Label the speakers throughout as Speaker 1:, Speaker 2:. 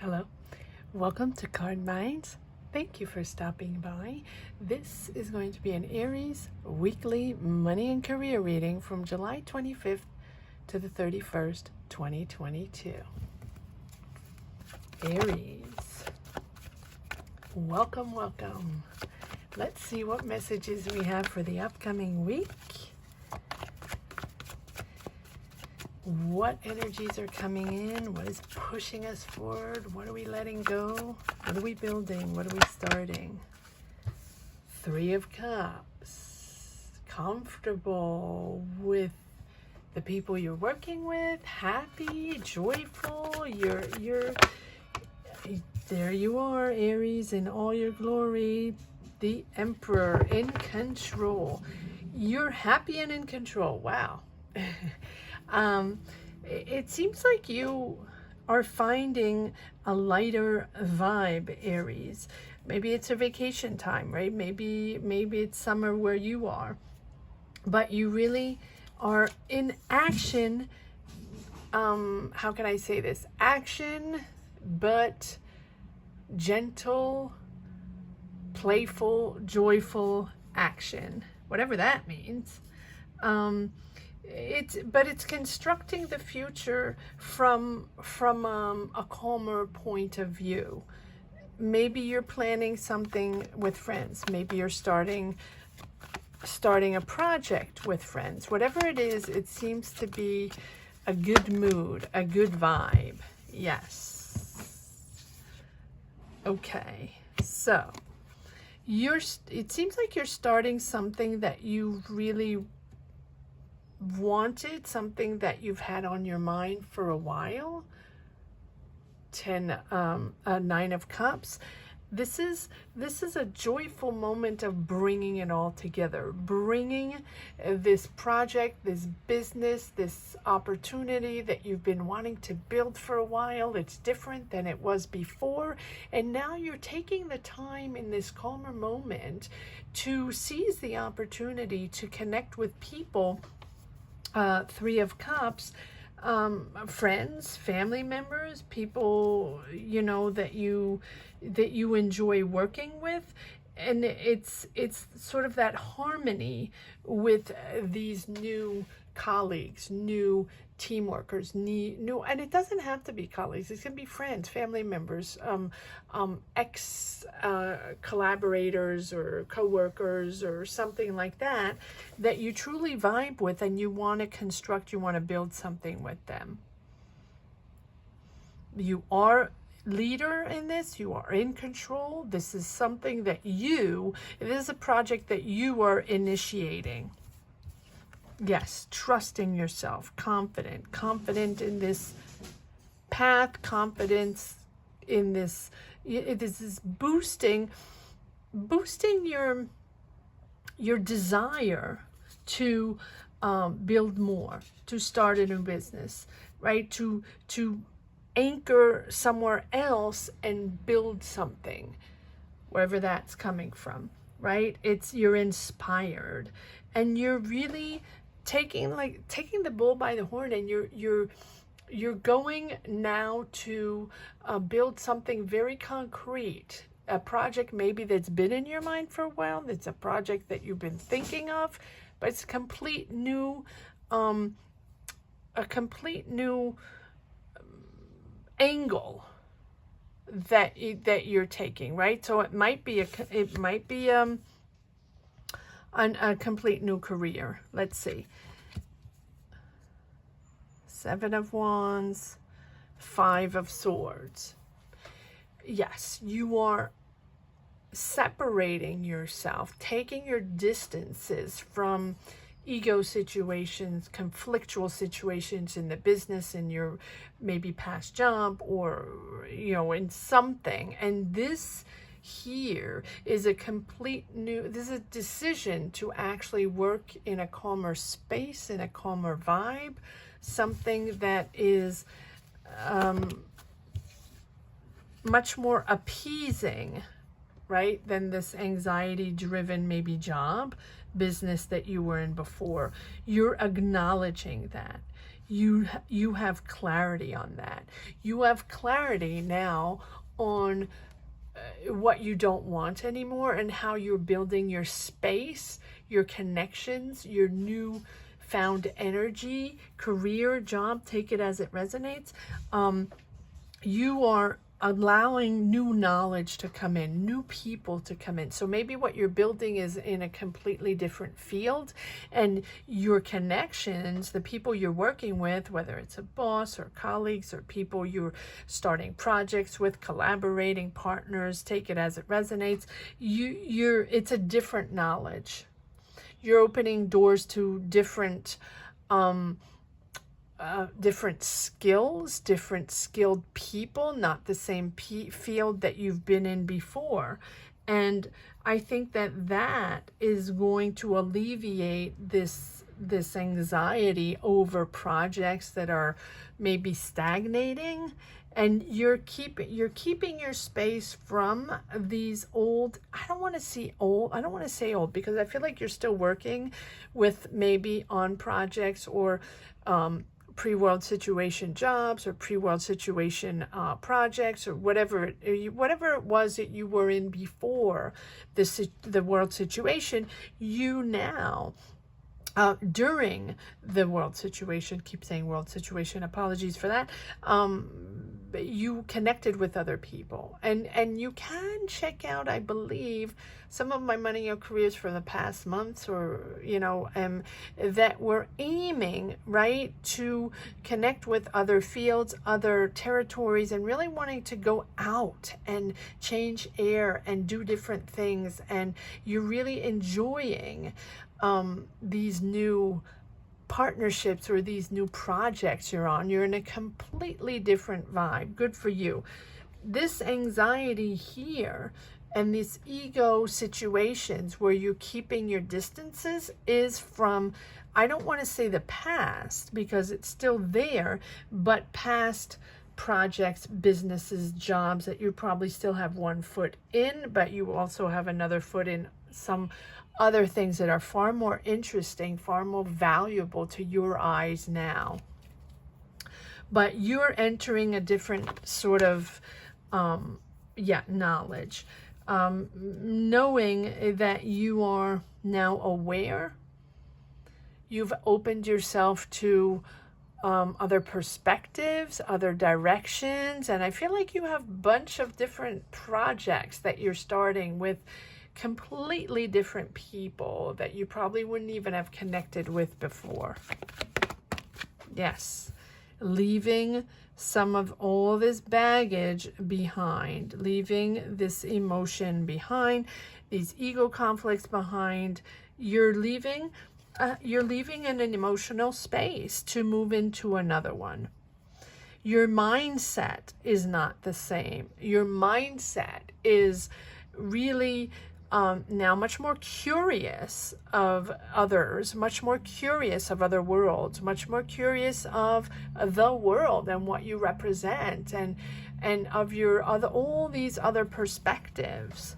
Speaker 1: Hello, welcome to Card Minds. Thank you for stopping by. This is going to be an Aries weekly money and career reading from July 25th to the 31st, 2022. Aries, welcome, welcome. Let's see what messages we have for the upcoming week. What energies are coming in? What is pushing us forward? What are we letting go? What are we building? What are we starting? Three of Cups. Comfortable with the people you're working with, happy, joyful. You're there you are, Aries, in all your glory. The Emperor, in control. You're happy and in control. Wow. It seems like you are finding a lighter vibe, Aries. Maybe it's a vacation time, right? Maybe it's summer where you are, but you really are in action. How can I say this? Action, but gentle, playful, joyful action, whatever that means. It's constructing the future from a calmer point of view. Maybe you're planning something with friends. Maybe you're starting a project with friends. Whatever it is, it seems to be a good mood, a good vibe. Yes. Okay. So it seems like you're starting something that you really wanted, something that you've had on your mind for a while. Nine of Cups. This is a joyful moment of bringing it all together, bringing this project, this business, this opportunity that you've been wanting to build for a while. It's different than it was before, and now you're taking the time in this calmer moment to seize the opportunity to connect with people. Three of Cups, friends, family members, people, that you enjoy working with. And it's sort of that harmony with these new colleagues, new team workers, new, and it doesn't have to be colleagues. It can be friends, family members, ex collaborators or co-workers or something like that you truly vibe with, and you want to construct, you want to build something with them. You are leader in this, you are in control. This is something that it is a project that you are initiating. Yes, trusting yourself, confident in this path, confidence in this. It is boosting your desire to build more, to start a new business, right? To anchor somewhere else and build something, wherever that's coming from, right? You're inspired, and you're really taking the bull by the horn, and you're going now to build something very concrete, a project maybe that's been in your mind for a while. It's a project that you've been thinking of, but it's a complete new angle that you're taking, right? So it might be a complete new career. Let's see. Seven of Wands, Five of Swords. Yes, you are separating yourself, taking your distances from ego situations, conflictual situations in the business, in your maybe past job, or in something. And this here is this is a decision to actually work in a calmer space, in a calmer vibe, something that is much more appeasing, right, than this anxiety driven maybe job, business that you were in before. You're acknowledging that. you have clarity on that. You have clarity now on what you don't want anymore, and how you're building your space, your connections, your new found energy, career, job, take it as it resonates. You are allowing new knowledge to come in, new people to come in. So maybe what you're building is in a completely different field, and your connections, the people you're working with, whether it's a boss or colleagues or people you're starting projects with, collaborating partners, take it as it resonates, it's a different knowledge. You're opening doors to different different skills, different skilled people, not the same field that you've been in before. And I think that is going to alleviate this anxiety over projects that are maybe stagnating. And you're keeping your space from these old, I don't want to say old, because I feel like you're still working with maybe on projects or pre-world situation jobs or pre-world situation projects, or whatever it was that you were in before the world situation. You now, during the world situation, keep saying world situation, apologies for that, you connected with other people, and you can check out, I believe, some of my money or careers for the past months, or that we're aiming right to connect with other fields, other territories, and really wanting to go out and change air and do different things. And you're really enjoying these new partnerships or these new projects you're on. You're in a completely different vibe. Good for you. This anxiety here and these ego situations where you're keeping your distances is from, I don't want to say the past because it's still there, but past projects, businesses, jobs that you probably still have one foot in, but you also have another foot in some other things that are far more interesting, far more valuable to your eyes now. But you're entering a different sort of knowledge, knowing that you are now aware. You've opened yourself to other perspectives, other directions, and I feel like you have a bunch of different projects that you're starting with completely different people that you probably wouldn't even have connected with before. Yes, leaving some of all this baggage behind, leaving this emotion behind, these ego conflicts behind. You're leaving in an emotional space to move into another one. Your mindset is not the same. Your mindset is really now much more curious of others, much more curious of other worlds, much more curious of the world and what you represent, and of your all these other perspectives.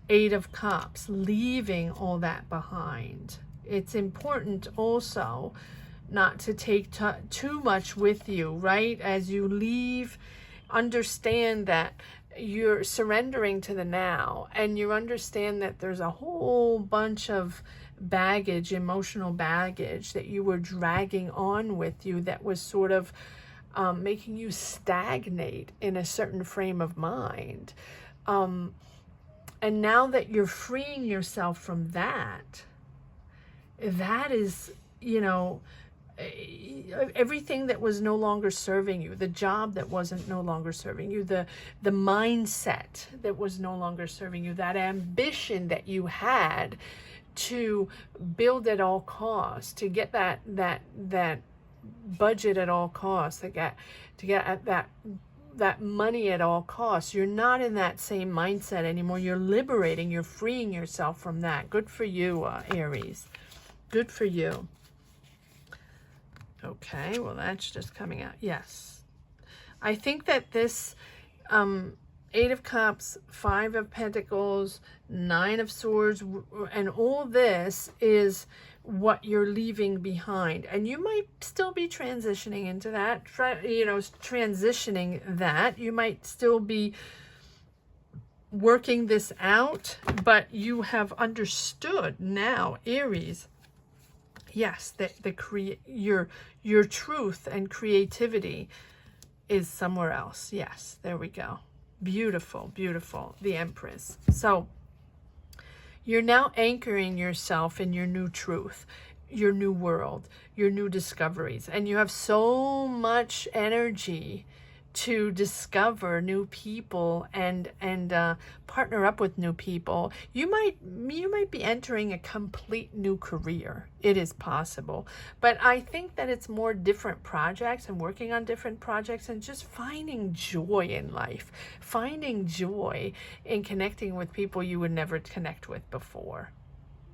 Speaker 1: 8 of Cups, leaving all that behind. It's important also not to take too much with you, right? As you leave, understand that you're surrendering to the now, and you understand that there's a whole bunch of baggage, emotional baggage that you were dragging on with you that was sort of making you stagnate in a certain frame of mind. And now that you're freeing yourself from that, that is, everything that was no longer serving you, the job that wasn't no longer serving you, the mindset that was no longer serving you, that ambition that you had to build at all costs, to get that budget at all costs, to get that money at all costs. You're not in that same mindset anymore. You're liberating, you're freeing yourself from that. Good for you, Aries. Good for you. Okay, well, that's just coming out. Yes. I think that this 8 of Cups, 5 of Pentacles, 9 of Swords, and all this is what you're leaving behind. And you might still be transitioning into that, transitioning that. You might still be working this out, but you have understood now, Aries, yes, that your truth and creativity is somewhere else. Yes, there we go. Beautiful, beautiful. The Empress. So you're now anchoring yourself in your new truth, your new world, your new discoveries. And you have so much energy to discover new people and partner up with new people. You might be entering a complete new career. It is possible. But I think that it's more different projects and working on different projects and just finding joy in life, finding joy in connecting with people you would never connect with before.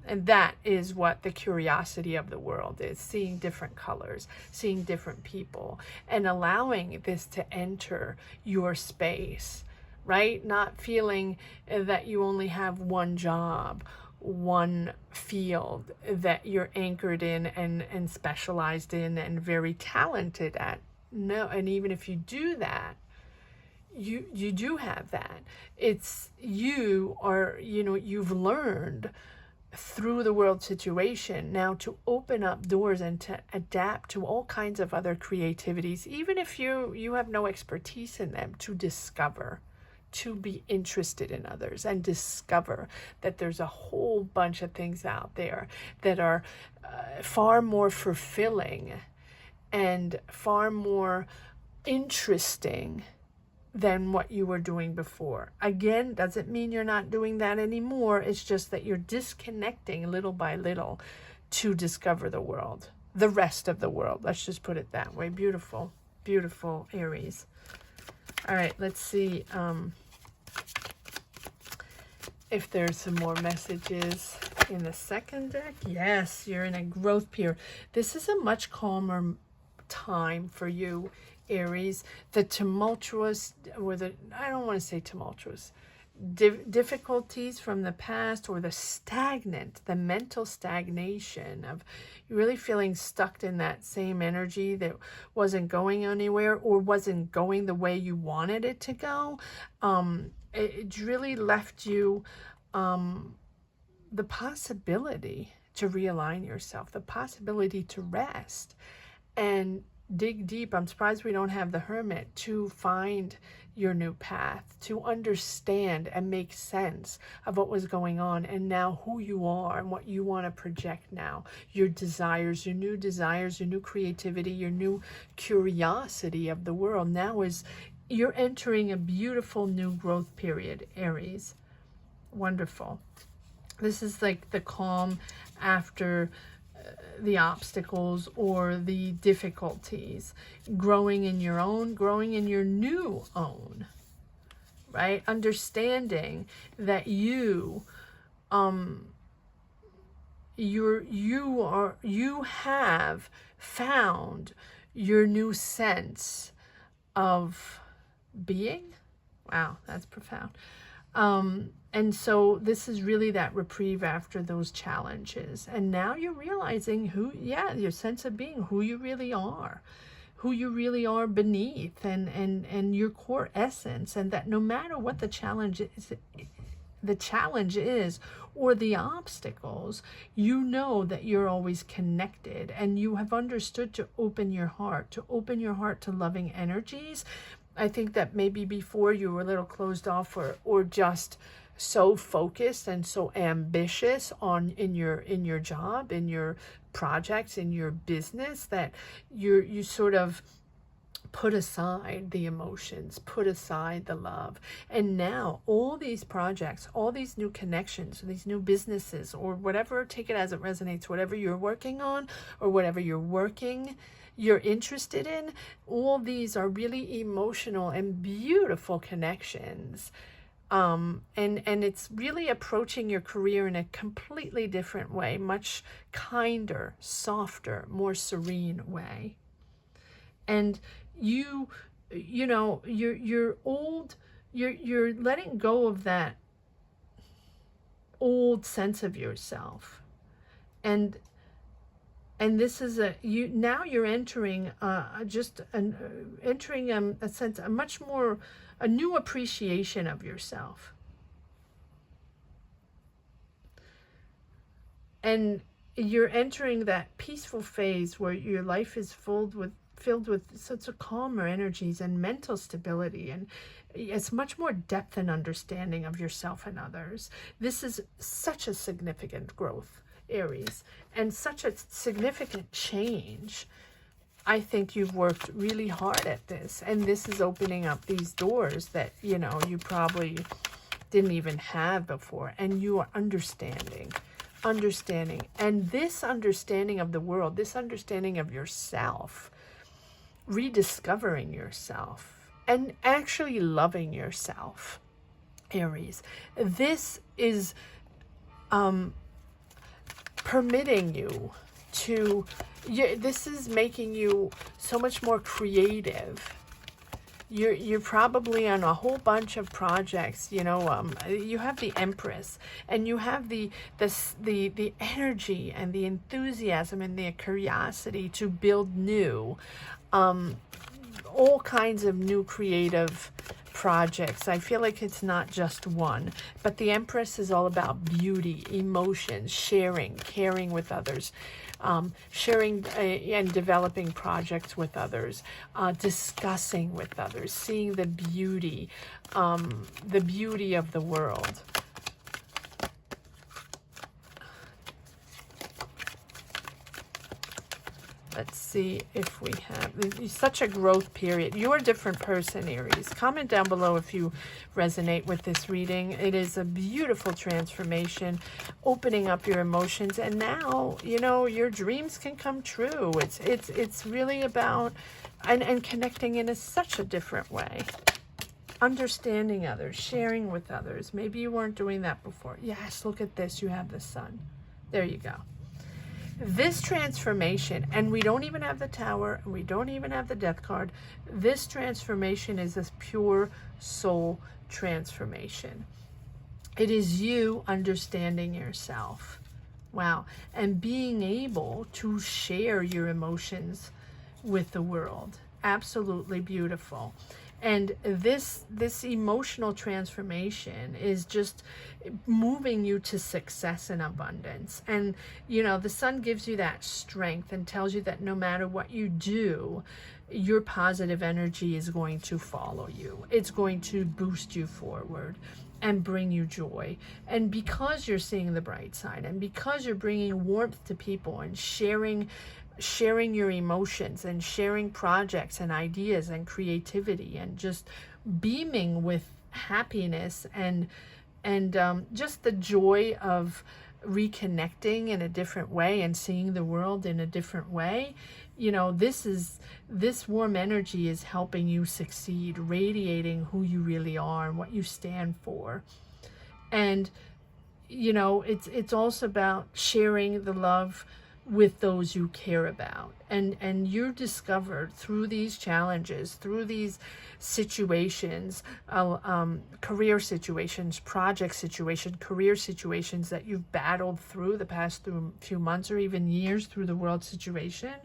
Speaker 1: And that is what the curiosity of the world is, seeing different colors, seeing different people, and allowing this to enter your space, right? Not feeling that you only have one job, one field that you're anchored in and specialized in and very talented at. No, and even if you do that, you do have that. It's you've learned through the world situation now to open up doors and to adapt to all kinds of other creativities, even if you have no expertise in them, to discover, to be interested in others and discover that there's a whole bunch of things out there that are far more fulfilling and far more interesting than what you were doing before. Again, doesn't mean you're not doing that anymore. It's just that you're disconnecting little by little to discover the world, the rest of the world. Let's just put it that way. Beautiful, beautiful, Aries. All right, let's see if there's some more messages in the second deck. Yes, you're in a growth period. This is a much calmer time for you, Aries. The tumultuous, or I don't want to say tumultuous, difficulties from the past, or the mental stagnation of really feeling stuck in that same energy that wasn't going anywhere or wasn't going the way you wanted it to go. It really left you the possibility to realign yourself, the possibility to rest and dig deep. I'm surprised we don't have the Hermit, to find your new path, to understand and make sense of what was going on and now who you are and what you want to project now. Your desires, your new creativity, your new curiosity of the world. Now you're entering a beautiful new growth period, Aries. Wonderful. This is like the calm after the obstacles or the difficulties, growing in your new own, right? Understanding that you have found your new sense of being. Wow, that's profound. And so this is really that reprieve after those challenges. And now you're realizing your sense of being, who you really are beneath and your core essence. And that no matter what the challenge is or the obstacles, you know that you're always connected, and you have understood to open your heart to loving energies. I think that maybe before you were a little closed off or just so focused and so ambitious in your job, in your projects, in your business, that you sort of put aside the emotions, put aside the love. And now all these projects, all these new connections, these new businesses, or whatever, take it as it resonates, whatever you're working on or whatever you're interested in, all these are really emotional and beautiful connections. And it's really approaching your career in a completely different way, much kinder, softer, more serene way. And you're letting go of that old sense of yourself. And And this is now you're entering a sense, a new appreciation of yourself. And you're entering that peaceful phase where your life is filled with such a calmer energies and mental stability, and it's much more depth and understanding of yourself and others. This is such a significant growth, Aries, and such a significant change. I think you've worked really hard at this, and this is opening up these doors that, you know, you probably didn't even have before, and you are understanding. And this understanding of the world, this understanding of yourself, rediscovering yourself, and actually loving yourself, Aries, this is permitting you to, this is making you so much more creative. You're probably on a whole bunch of projects, you know. You have the Empress, and you have the energy and the enthusiasm and the curiosity to build new, all kinds of new creative projects. I feel like it's not just one, but the Empress is all about beauty, emotions, sharing, caring with others, sharing and developing projects with others, discussing with others, seeing the beauty of the world. Let's see if we have such a growth period. You're a different person, Aries. Comment down below if you resonate with this reading. It is a beautiful transformation, opening up your emotions, and now, you know, your dreams can come true. It's really about and connecting in such a different way. Understanding others, sharing with others. Maybe you weren't doing that before. Yes, look at this. You have the Sun. There you go. This transformation, and we don't even have the Tower, and we don't even have the Death card. This transformation is this pure soul transformation. It is you understanding yourself. Wow. And being able to share your emotions with the world. Absolutely beautiful. And this emotional transformation is just moving you to success and abundance. And, you know, the Sun gives you that strength and tells you that no matter what you do, your positive energy is going to follow you. It's going to boost you forward and bring you joy. And because you're seeing the bright side, and because you're bringing warmth to people and sharing your emotions and sharing projects and ideas and creativity and just beaming with happiness and just the joy of reconnecting in a different way and seeing the world in a different way, you know, this warm energy is helping you succeed, radiating who you really are and what you stand for. And, you know, it's also about sharing the love with those you care about, and you're discovered through these challenges, through these situations, career situations, project situations, career situations that you've battled through the past few months or even years through the world situation.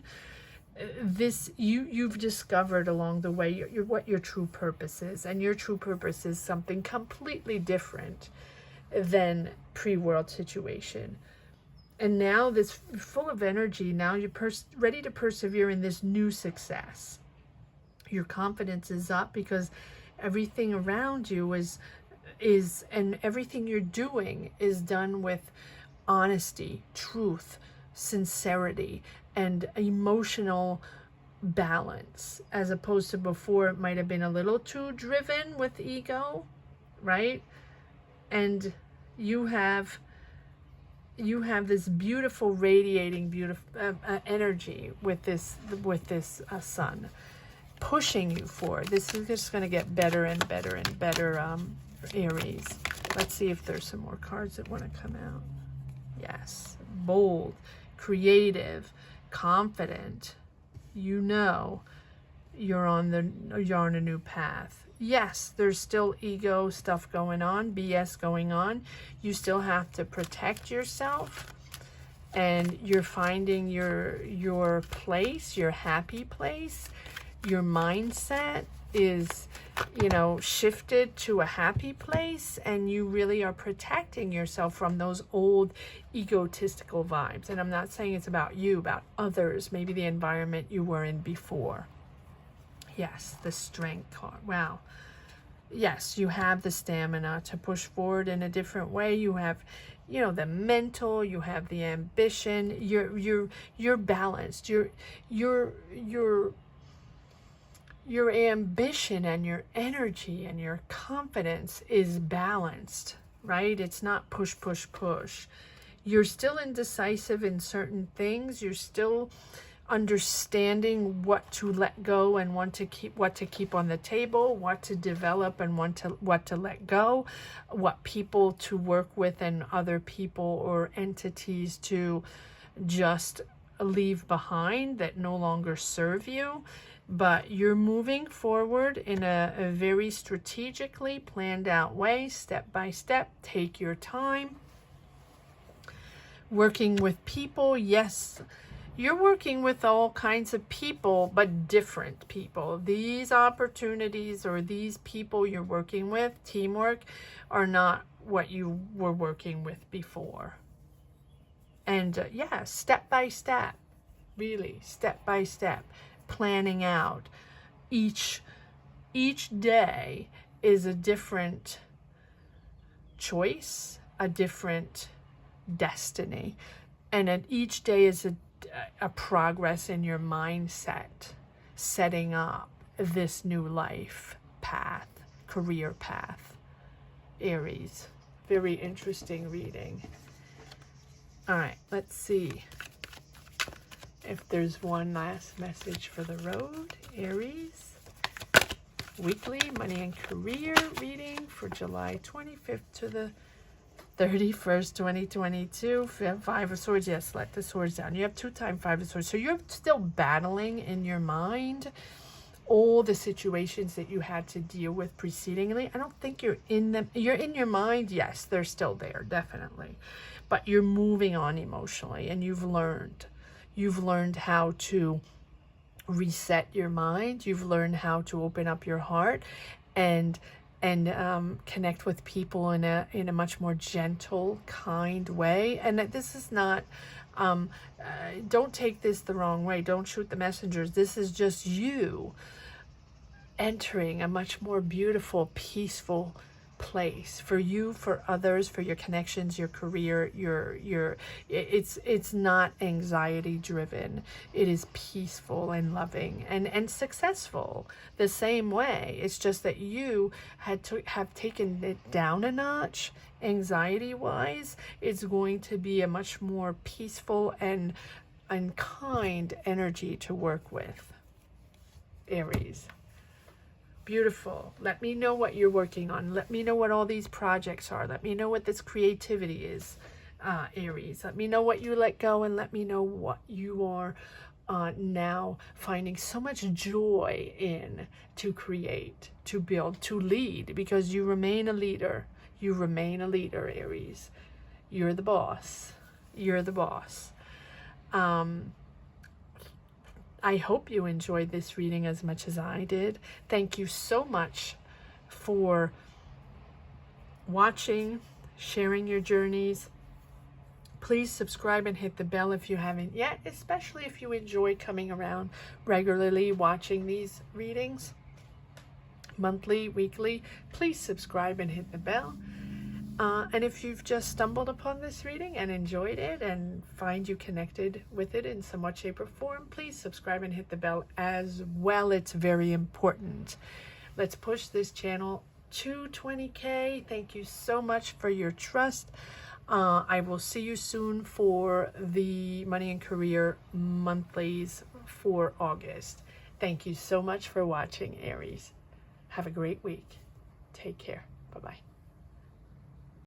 Speaker 1: This you've discovered along the way what your true purpose is, and your true purpose is something completely different than pre-world situation. And now this full of energy, now you're ready to persevere in this new success. Your confidence is up because everything around you is and everything you're doing is done with honesty, truth, sincerity, and emotional balance, as opposed to before it might have been a little too driven with ego, right? And you have this beautiful radiating energy with this Sun pushing you forward. This is just going to get better and better and better, Aries. Let's see if there's some more cards that want to come out. Yes, bold, creative, confident. You know you're on a new path. Yes, there's still ego stuff going on, BS going on. You still have to protect yourself. and you're finding your place, your happy place. Your mindset is, you know, shifted to a happy place, and you really are protecting yourself from those old egotistical vibes. And I'm not saying it's about you, about others, maybe the environment you were in before. Yes, the strength card. Wow. Yes, you have the stamina to push forward in a different way. You have, you know, the mental, you have the ambition, you're balanced. Your ambition and your energy and your confidence is balanced, right? It's not push, push, push. You're still indecisive in certain things. You're still understanding what to let go and what to keep on the table, what to develop and what to let go, what people to work with and other people or entities to just leave behind that no longer serve you. But you're moving forward in a very strategically planned out way, step by step. Take your time. Working with people, yes, you're working with all kinds of people, but different people. These opportunities or these people you're working with, teamwork, are not what you were working with before. And yeah, step by step, really, step by step, planning out. Each day is a different choice, a different destiny. And each day is a progress in your mindset, setting up this new life path, career path. Aries, very interesting reading. All right, let's see if there's one last message for the road. Aries, weekly money and career reading for July 25th to the 31st, 2022. Five of Swords. Yes, let the swords down. You have 2 times 5 of Swords. So you're still battling in your mind all the situations that you had to deal with precedingly. I don't think you're in them. You're in your mind. Yes, they're still there, definitely. But you're moving on emotionally, and you've learned. You've learned how to reset your mind. You've learned how to open up your heart and connect with people in a much more gentle, kind way. And that this is not, don't take this the wrong way. Don't shoot the messengers. This is just you entering a much more beautiful, peaceful place for you, for others, for your connections, your career, it's not anxiety driven. It is peaceful and loving and successful the same way. It's just that you had to have taken it down a notch. Anxiety wise, it's going to be a much more peaceful and kind energy to work with. Aries. Beautiful. Let me know what you're working on. Let me know what all these projects are. Let me know what this creativity is, Aries. Let me know what you let go, and let me know what you are now finding so much joy in to create, to build, to lead, because you remain a leader. You remain a leader, Aries. You're the boss. You're the boss. I hope you enjoyed this reading as much as I did. Thank you so much for watching, sharing your journeys. Please subscribe and hit the bell if you haven't yet, especially if you enjoy coming around regularly watching these readings, monthly, weekly. Please subscribe and hit the bell. And if you've just stumbled upon this reading and enjoyed it and find you connected with it in somewhat shape or form, please subscribe and hit the bell as well. It's very important. Let's push this channel to 20K. Thank you so much for your trust. I will see you soon for the Money and Career monthlies for August. Thank you so much for watching, Aries. Have a great week. Take care. Bye-bye.